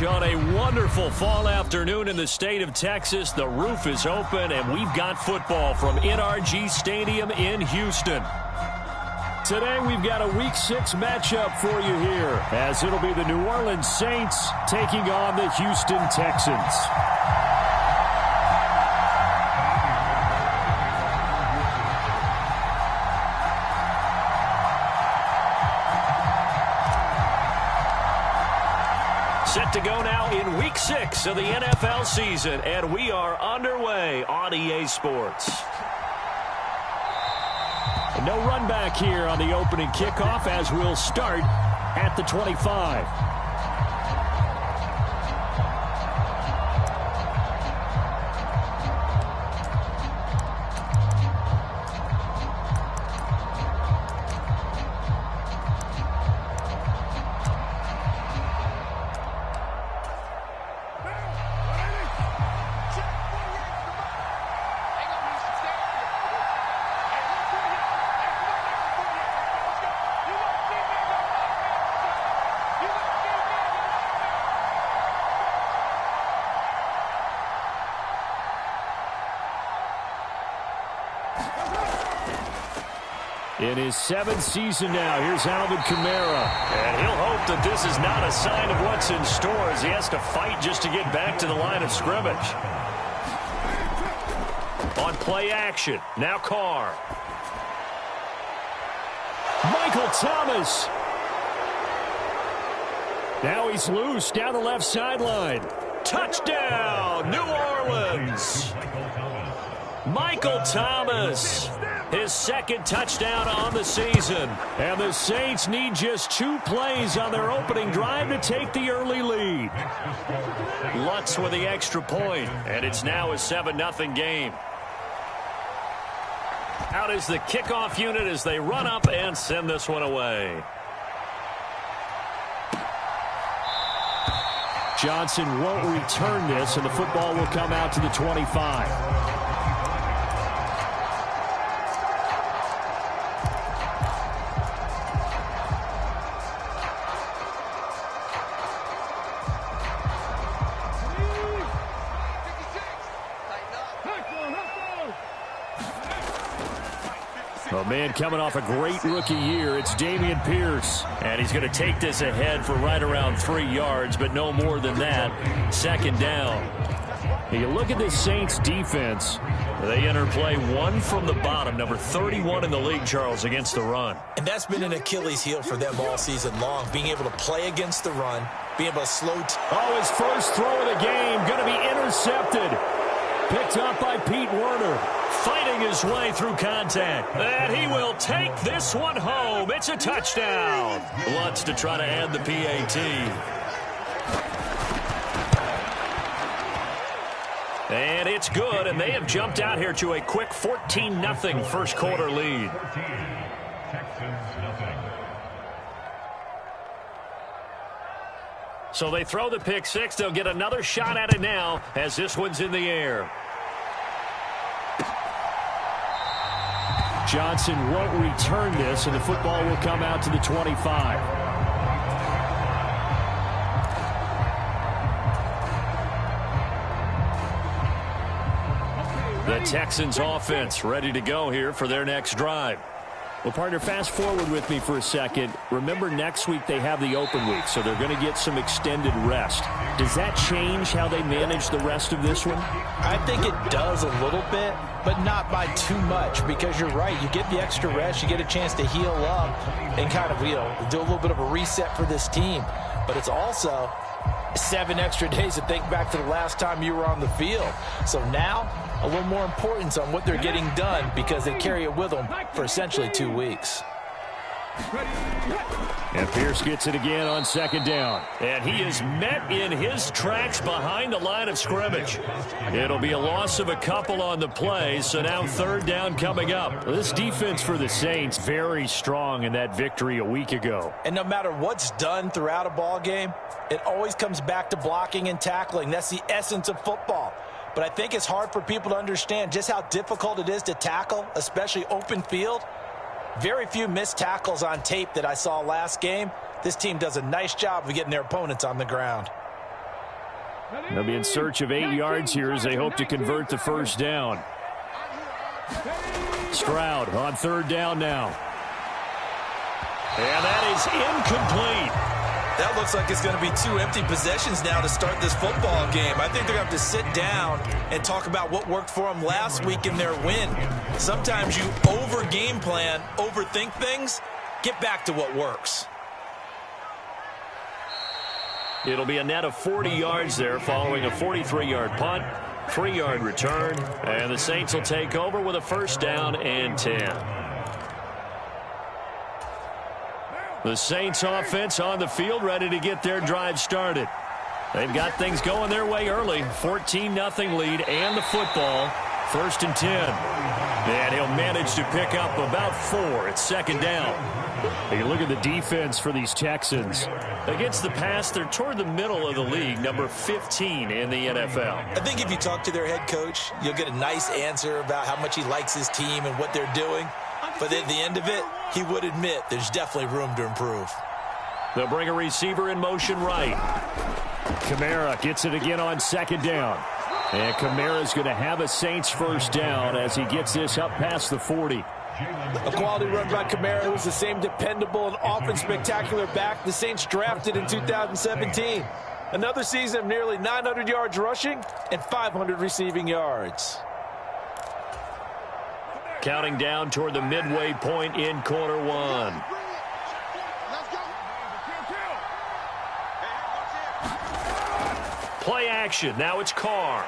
On a wonderful fall afternoon in the state of Texas, the roof is open, and we've got football from NRG Stadium in Houston. Today, we've got a Week 6 matchup for you here, as it'll be the New Orleans Saints taking on the Houston Texans. Set to go now in Week 6 of the NFL season, and we are underway on EA Sports. No run back here on the opening kickoff as we'll start at the 25. In his 7th season now, here's Alvin Kamara. And he'll hope that this is not a sign of what's in store as he has to fight just to get back to the line of scrimmage. On play action, now Carr. Michael Thomas. Now he's loose down the left sideline. Touchdown, New Orleans. Michael Thomas. His 2nd touchdown on the season. And the Saints need just 2 plays on their opening drive to take the early lead. Lutz with the extra point, and it's now a 7-0 game. Out is the kickoff unit as they run up and send this one away. Johnson won't return this, and the football will come out to the 25. A man coming off a great rookie year, it's Dameon Pierce. And he's going to take this ahead for right around 3 yards, but no more than that. 2nd down. You look at this Saints defense. They enter play 1 from the bottom, number 31 in the league, Charles, against the run. And that's been an Achilles heel for them all season long, being able to play against the run, being able to slow. His first throw of the game going to be intercepted. Picked up by Pete Werner. Fighting his way through contact. And he will take this one home. It's a touchdown. Lutz to try to add the PAT. And it's good, and they have jumped out here to a quick 14-0 first quarter lead. So they throw the pick 6. They'll get another shot at it now as this one's in the air. Johnson won't return this, and the football will come out to the 25. The Texans offense ready to go here for their next drive. Well, partner, fast forward with me for a second. Remember, next week they have the open week, so they're going to get some extended rest. Does that change how they manage the rest of this one? I think it does a little bit, but not by too much, because you're right. You get the extra rest, you get a chance to heal up and kind of, do a little bit of a reset for this team. But it's also 7 extra days to think back to the last time you were on the field. So now, a little more importance on what they're getting done because they carry it with them for essentially 2 weeks. And Pierce gets it again on 2nd down. And he is met in his tracks behind the line of scrimmage. It'll be a loss of a couple on the play, so now 3rd down coming up. This defense for the Saints, very strong in that victory a week ago. And no matter what's done throughout a ball game, it always comes back to blocking and tackling. That's the essence of football. But I think it's hard for people to understand just how difficult it is to tackle, especially open field. Very few missed tackles on tape that I saw last game. This team does a nice job of getting their opponents on the ground. They'll be in search of 8 yards here as they hope to convert the first down. Stroud on third down now. And that is incomplete. That looks like it's going to be 2 empty possessions now to start this football game. I think they're going to have to sit down and talk about what worked for them last week in their win. Sometimes you over-game plan, overthink things. Get back to what works. It'll be a net of 40 yards there following a 43-yard punt, 3-yard return, and the Saints will take over with a first down and 10. The Saints offense on the field ready to get their drive started. They've got things going their way early. 14-0 lead and the football. First and 10. And he'll manage to pick up about 4 at second down. Hey, look at the defense for these Texans. Against the pass, they're toward the middle of the league, number 15 in the NFL. I think if you talk to their head coach, you'll get a nice answer about how much he likes his team and what they're doing. But at the end of it, he would admit there's definitely room to improve. They'll bring a receiver in motion right. Kamara gets it again on second down. And Kamara's going to have a Saints first down as he gets this up past the 40. A quality run by Kamara, who's the same dependable and often spectacular back the Saints drafted in 2017. Another season of nearly 900 yards rushing and 500 receiving yards. Counting down toward the midway point in quarter one. Play action. Now it's Carr.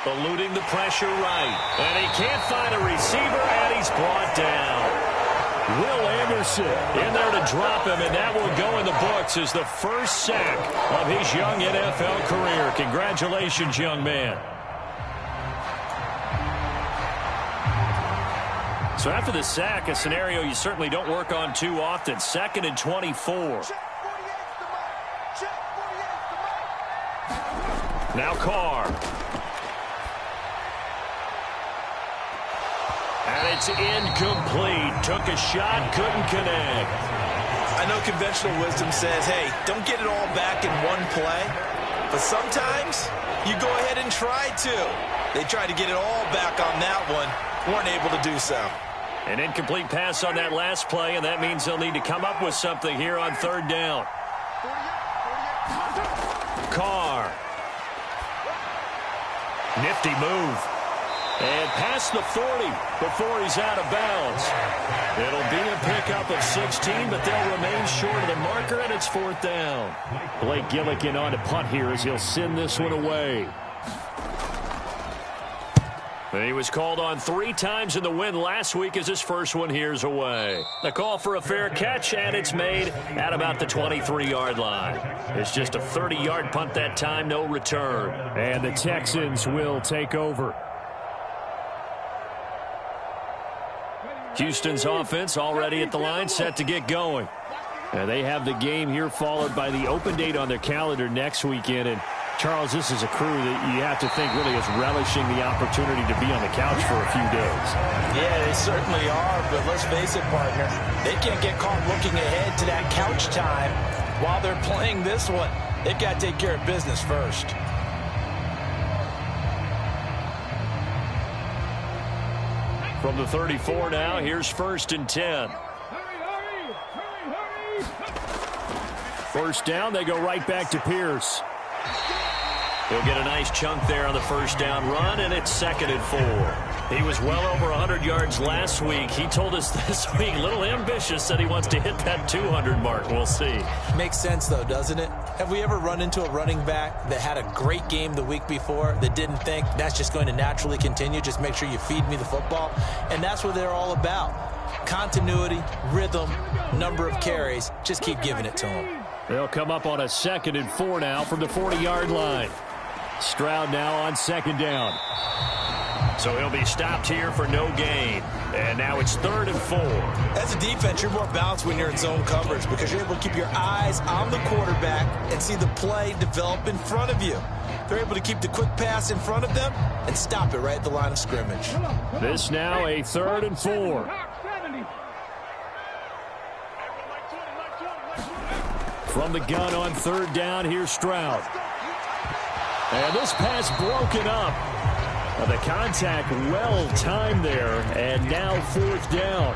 Eluding the pressure right. And he can't find a receiver, and he's brought down. Will Anderson in there to drop him, and that will go in the books as the first sack of his young NFL career. Congratulations, young man. So after the sack, a scenario you certainly don't work on too often. 2nd and 24. Now Carr. And it's incomplete. Took a shot, couldn't connect. I know conventional wisdom says, hey, don't get it all back in one play. But sometimes you go ahead and try to. They tried to get it all back on that one. Weren't able to do so. An incomplete pass on that last play, and that means they'll need to come up with something here on third down. Carr. Nifty move. And past the 40 before he's out of bounds. It'll be a pickup of 16, but they'll remain short of the marker, and it's 4th down. Blake Gillikin on to punt here as he'll send this one away. He was called on 3 times in the win last week as his first one here's away. The call for a fair catch, and it's made at about the 23-yard line. It's just a 30-yard punt that time, no return. And the Texans will take over. Houston's offense already at the line, set to get going. And they have the game here followed by the open date on their calendar next weekend. And Charles, this is a crew that you have to think really is relishing the opportunity to be on the couch for a few days. Yeah, they certainly are, but let's face it, partner. They can't get caught looking ahead to that couch time while they're playing this one. They've got to take care of business first. From the 34 now, here's 1st and 10. First down, they go right back to Pierce. He'll get a nice chunk there on the first down run, and it's 2nd and 4. He was well over 100 yards last week. He told us this week, a little ambitious, said he wants to hit that 200 mark. We'll see. Makes sense, though, doesn't it? Have we ever run into a running back that had a great game the week before that didn't think that's just going to naturally continue? Just make sure you feed me the football. And that's what they're all about. Continuity, rhythm, number of carries. Just keep giving it to them. They'll come up on a 2nd and 4 now from the 40-yard line. Stroud now on 2nd down. So he'll be stopped here for no gain. And now it's 3rd and 4. As a defense, you're more balanced when you're in zone coverage because you're able to keep your eyes on the quarterback and see the play develop in front of you. They're able to keep the quick pass in front of them and stop it right at the line of scrimmage. This now a 3rd and 4. From the gun on 3rd down, here's Stroud. And this pass broken up. The contact well timed there, and now fourth down.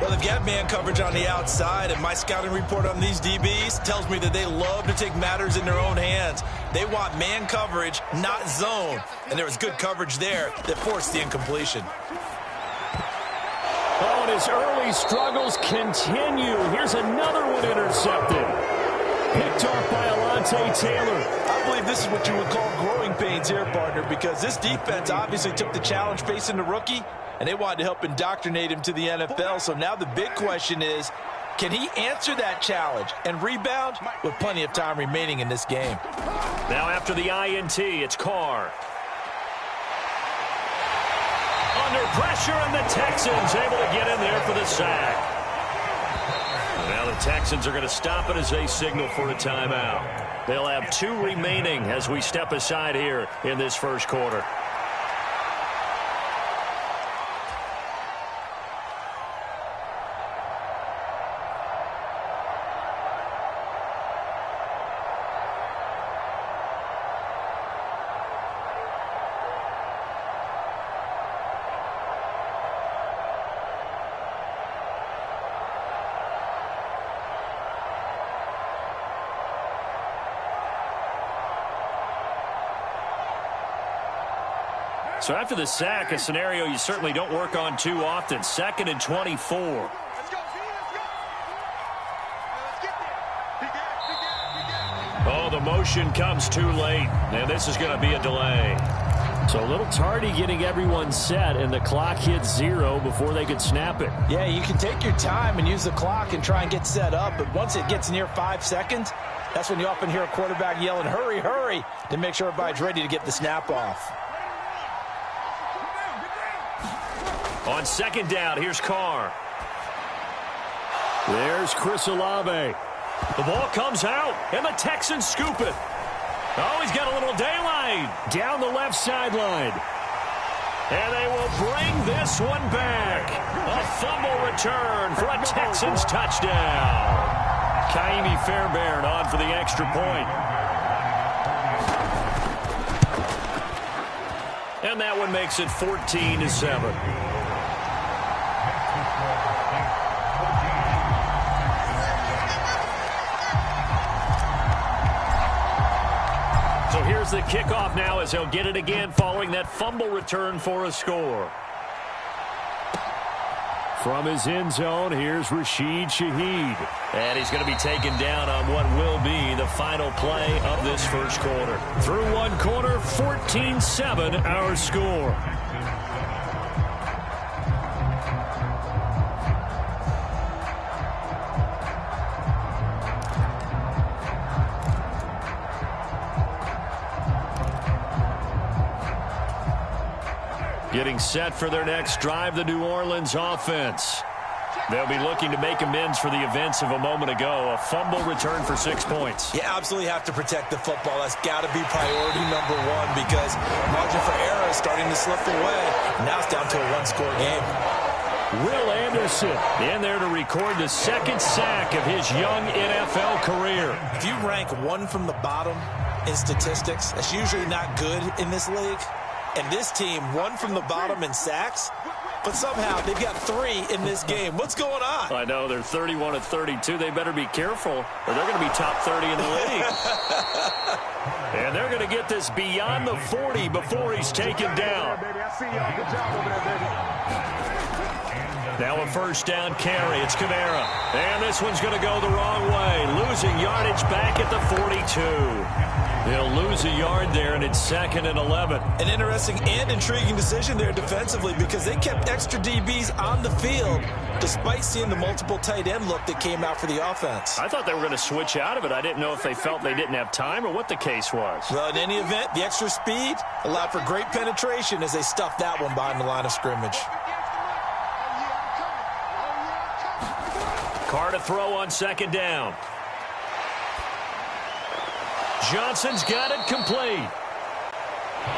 Well, they've got man coverage on the outside, and my scouting report on these DBs tells me that they love to take matters in their own hands. They want man coverage, not zone. And there was good coverage there that forced the incompletion. Oh, and his early struggles continue. Here's another one intercepted. Picked off by Alontae Taylor. I believe this is what you would call growing pains here, partner, because this defense obviously took the challenge facing the rookie, and they wanted to help indoctrinate him to the NFL. So now the big question is, can he answer that challenge and rebound with plenty of time remaining in this game? Now after the INT, it's Carr. Under pressure, and the Texans able to get in there for the sack. Now the Texans are going to stop it as they signal for a timeout. They'll have 2 remaining as we step aside here in this first quarter. So after the sack, a scenario you certainly don't work on too often. 2nd and 24. Oh, the motion comes too late, and this is going to be a delay. So a little tardy getting everyone set, and the clock hits 0 before they could snap it. Yeah, you can take your time and use the clock and try and get set up, but once it gets near 5 seconds, that's when you often hear a quarterback yelling, hurry, hurry, to make sure everybody's ready to get the snap off. On 2nd down, here's Carr. There's Chris Olave. The ball comes out, and the Texans scoop it. Oh, he's got a little daylight down the left sideline. And they will bring this one back. A fumble return for a Texans touchdown. Kaimi Fairbairn on for the extra point. And that one makes it 14-7. So here's the kickoff now as he'll get it again following that fumble return for a score. From his end zone, here's Rashid Shaheed. And he's going to be taken down on what will be the final play of this first quarter. Through one quarter, 14-7 our score. Getting set for their next drive, the New Orleans offense. They'll be looking to make amends for the events of a moment ago. A fumble return for 6 points. You absolutely have to protect the football. That's got to be priority number 1 because margin for error is starting to slip away. Now it's down to a 1-score game. Will Anderson in there to record the 2nd sack of his young NFL career. If you rank 1 from the bottom in statistics, that's usually not good in this league. And this team, 1 from the bottom in sacks, but somehow they've got 3 in this game. What's going on? I know, they're 31 of 32. They better be careful, or they're going to be top 30 in the league. And they're going to get this beyond the 40 before he's taken down. Now a first down carry. It's Kamara. And this one's going to go the wrong way. Losing yardage back at the 42. They'll lose a yard there, and it's 2nd and 11. An interesting and intriguing decision there defensively because they kept extra DBs on the field despite seeing the multiple tight end look that came out for the offense. I thought they were going to switch out of it. I didn't know if they felt they didn't have time or what the case was. Well, in any event, the extra speed allowed for great penetration as they stuffed that one behind the line of scrimmage. Carr to throw on 2nd down. Johnson's got it complete.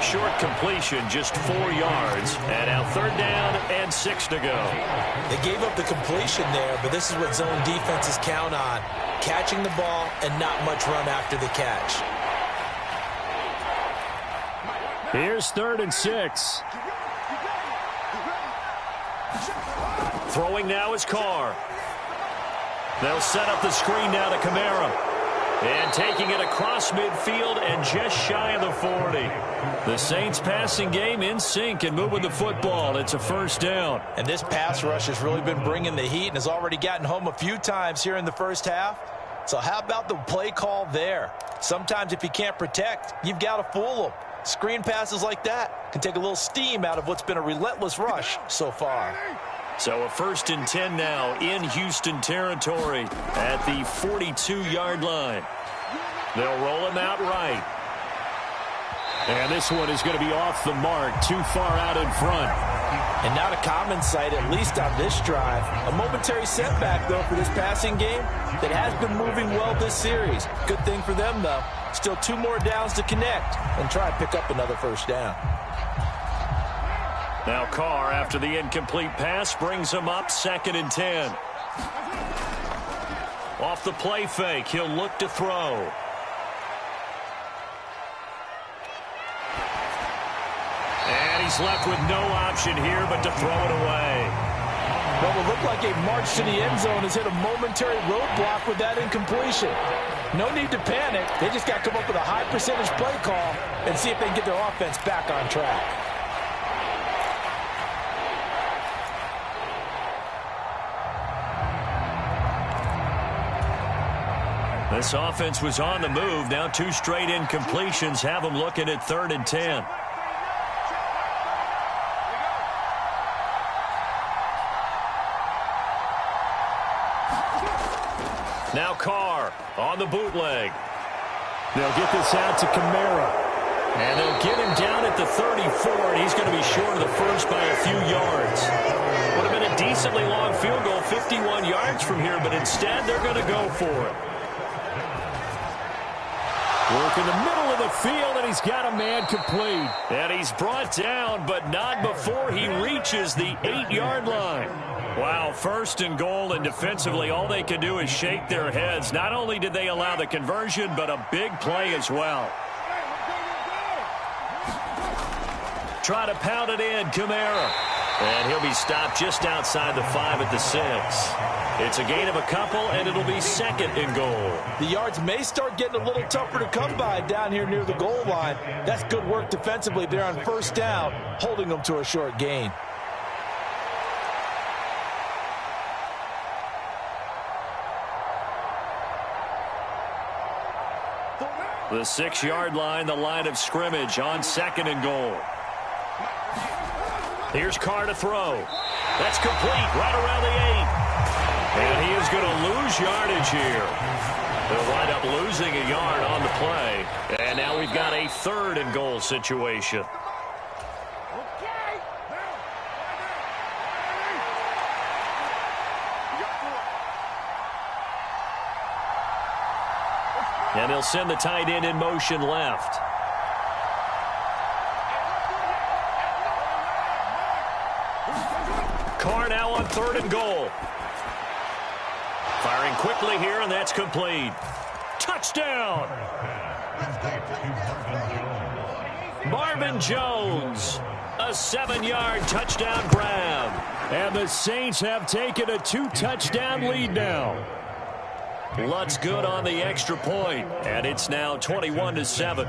Short completion, just 4 yards. And now 3rd down and 6 to go. They gave up the completion there, but this is what zone defenses count on. Catching the ball and not much run after the catch. Here's 3rd and 6. Throwing now is Carr. They'll set up the screen now to Kamara. And taking it across midfield and just shy of the 40. The Saints passing game in sync and moving the football. It's a 1st down. And this pass rush has really been bringing the heat and has already gotten home a few times here in the 1st half. So how about the play call there? Sometimes if you can't protect, you've got to fool them. Screen passes like that can take a little steam out of what's been a relentless rush so far. So a 1st and 10 now in Houston territory at the 42-yard line. They'll roll him out right. And this one is going to be off the mark, too far out in front. And not a common sight, at least on this drive. A momentary setback, though, for this passing game that has been moving well this series. Good thing for them, though. Still 2 more downs to connect and try and pick up another 1st down. Now Carr, after the incomplete pass, brings him up 2nd and 10. Off the play fake, he'll look to throw. And he's left with no option here but to throw it away. Well, it looked like a march to the end zone has hit a momentary roadblock with that incompletion. No need to panic. They just got to come up with a high percentage play call and see if they can get their offense back on track. This offense was on the move. Now 2 straight incompletions have them looking at 3rd and 10. Now Carr on the bootleg. They'll get this out to Kamara. And they'll get him down at the 34, and he's going to be short of the 1st by a few yards. Would have been a decently long field goal, 51 yards from here, but instead they're going to go for it. Work in the middle of the field, and he's got a man complete. And he's brought down, but not before he reaches the 8-yard line. Wow, 1st and goal, and defensively all they can do is shake their heads. Not only did they allow the conversion, but a big play as well. Try to pound it in, Kamara. And he'll be stopped just outside the 5 at the 6. It's a gain of a couple, and it'll be 2nd and goal. The yards may start getting a little tougher to come by down here near the goal line. That's good work defensively there on 1st down, holding them to a short gain. The 6-yard line, the line of scrimmage on 2nd and goal. Here's Carr to throw. That's complete right around the 8. And he is going to lose yardage here. They'll wind up losing a yard on the play. And now we've got a 3rd and goal situation. And they'll send the tight end in motion left. Carr now on 3rd and goal. Firing quickly here, and that's complete. Touchdown! Marvin Jones, a 7-yard touchdown grab. And the Saints have taken a 2-touchdown lead now. Lutt's good on the extra point, and it's now 21-7.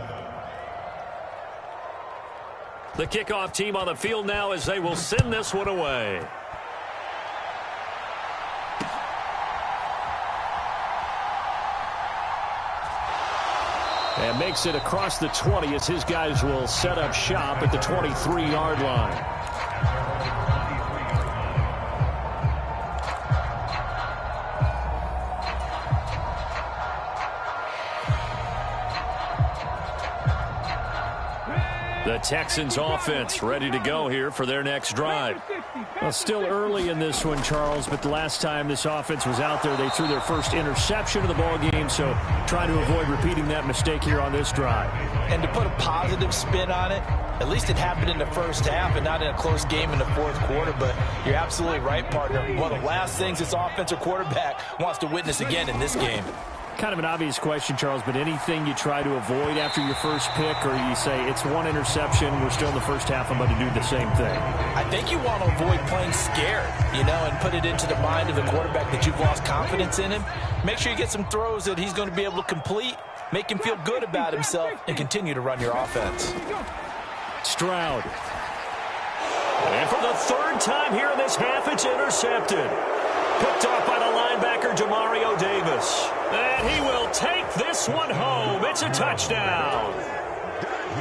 The kickoff team on the field now as they will send this one away. And makes it across the 20 as his guys will set up shop at the 23-yard line. The Texans offense ready to go here for their next drive. Well, still early in this one, Charles, but the last time this offense was out there, they threw their first interception of the ball game, so trying to avoid repeating that mistake here on this drive. And to put a positive spin on it, at least it happened in the 1st half and not in a close game in the 4th quarter, but you're absolutely right, partner. One of the last things this offensive quarterback wants to witness again in this game. Kind of an obvious question, Charles, but anything you try to avoid after your first pick, or you say it's one interception, we're still in the first half, I'm going to do the same thing? I think you want to avoid playing scared, and put it into the mind of the quarterback that you've lost confidence in him. Make sure you get some throws that he's going to be able to complete, make him feel good about himself, and continue to run your offense. Stroud. And for the third time here in this half, it's intercepted. Picked off by the linebacker, Demario Davis. And he will take this one home. It's a touchdown.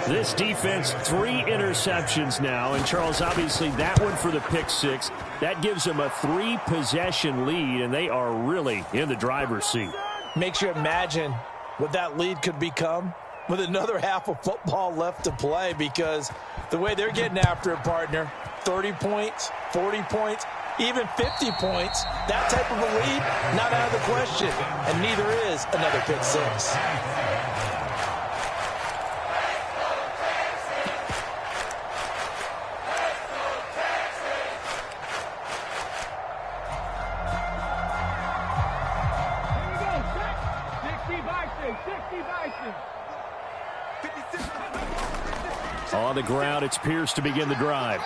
This defense, 3 interceptions now. And, Charles, obviously that one for the pick 6. That gives them a 3-possession lead, and they are really in the driver's seat. Makes you imagine what that lead could become with another half of football left to play, because the way they're getting after it, partner, 30 points, 40 points, even 50 points, that type of a lead, not out of the question. And neither is another pick 6. On the ground, it's Pierce to begin the drive.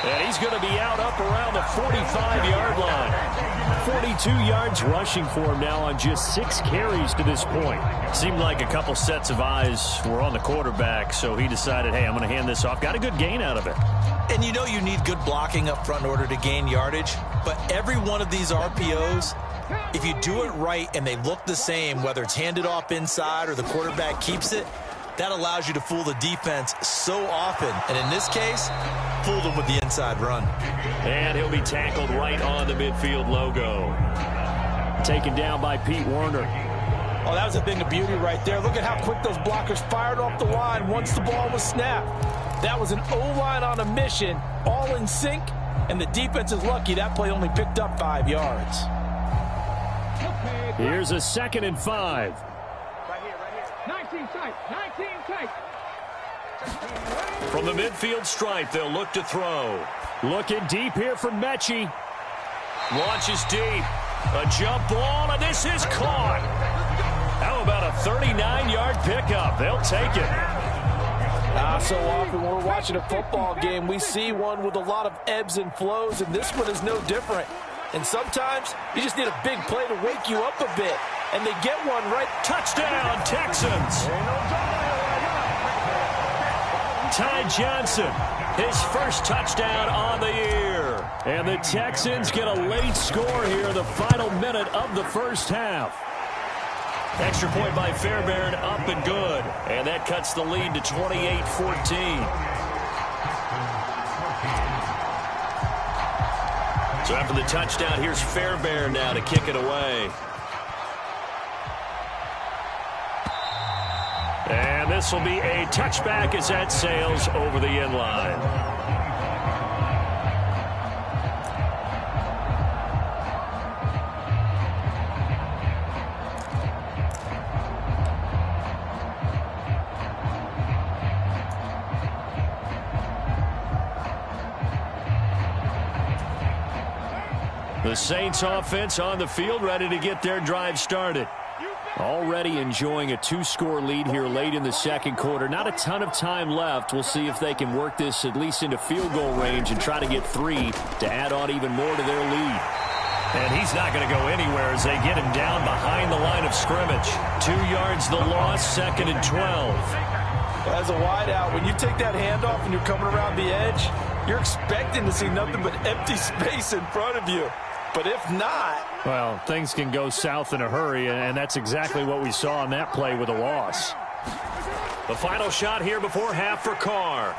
And he's going to be out up around the 45-yard line. 42 yards rushing for him now on just 6 carries to this point. Seemed like a couple sets of eyes were on the quarterback, so he decided, hey, I'm going to hand this off. Got a good gain out of it. And you need good blocking up front in order to gain yardage. But every one of these RPOs, if you do it right and they look the same, whether it's handed off inside or the quarterback keeps it, that allows you to fool the defense so often. And in this case, fool them with the inside run. And he'll be tackled right on the midfield logo. Taken down by Pete Werner. Oh, that was a thing of beauty right there. Look at how quick those blockers fired off the line once the ball was snapped. That was an O-line on a mission, all in sync, and the defense is lucky that play only picked up 5 yards. Here's a 2nd and 5. 19 tight. From the midfield stripe, they'll look to throw. Looking deep here from Mechie. Launches deep. A jump ball, and this is caught. How about a 39-yard pickup? They'll take it. So often when we're watching a football game, we see one with a lot of ebbs and flows, and this one is no different. And sometimes you just need a big play to wake you up a bit. And they get one right. Touchdown, Texans. Ty Johnson, his first touchdown on the year. And the Texans get a late score here in the final minute of the first half. Extra point by Fairbairn, up and good. And that cuts the lead to 28-14. So after the touchdown, here's Fairbairn now to kick it away. And this will be a touchback as that sails over the end line. The Saints offense on the field, ready to get their drive started. Already enjoying a 2-score lead here late in the second quarter. Not a ton of time left. We'll see if they can work this at least into field goal range and try to get 3 to add on even more to their lead. And he's not going to go anywhere as they get him down behind the line of scrimmage. 2 yards the loss, 2nd and 12. As a wideout, when you take that handoff and you're coming around the edge, you're expecting to see nothing but empty space in front of you. But if not... well, things can go south in a hurry, and that's exactly what we saw on that play with a loss. The final shot here before half for Carr.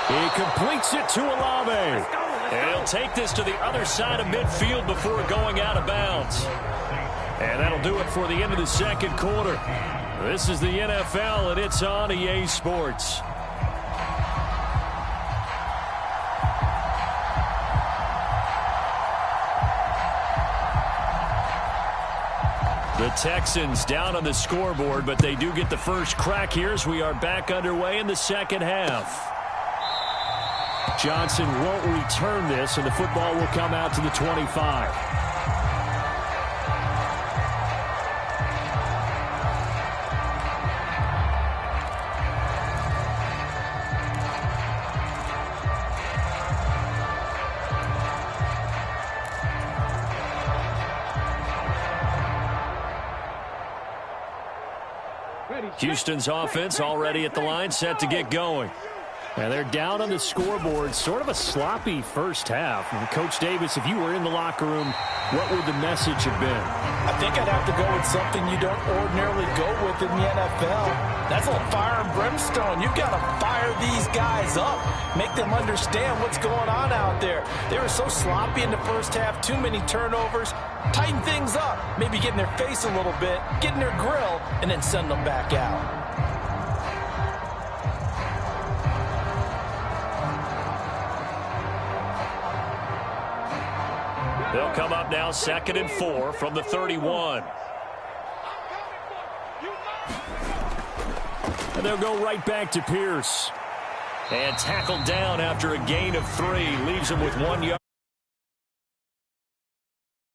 He completes it to Olave. And he'll take this to the other side of midfield before going out of bounds. And that'll do it for the end of the second quarter. This is the NFL, and it's on EA Sports. The Texans down on the scoreboard, but they do get the first crack here as we are back underway in the second half. Johnson won't return this, and the football will come out to the 25. Houston's offense already at the line, set to get going. And they're down on the scoreboard. Sort of a sloppy first half. And Coach Davis, if you were in the locker room, what would the message have been? I think I'd have to go with something you don't ordinarily go with in the NFL. That's a little fire and brimstone. You've got to fire these guys up. Make them understand what's going on out there. They were so sloppy in the first half. Too many turnovers. Tighten things up. Maybe get in their face a little bit. Get in their grill. And then send them back out. They'll come up now 2nd and 4 from the 31. And they'll go right back to Pierce. And tackled down after a gain of 3. Leaves him with 1 yard.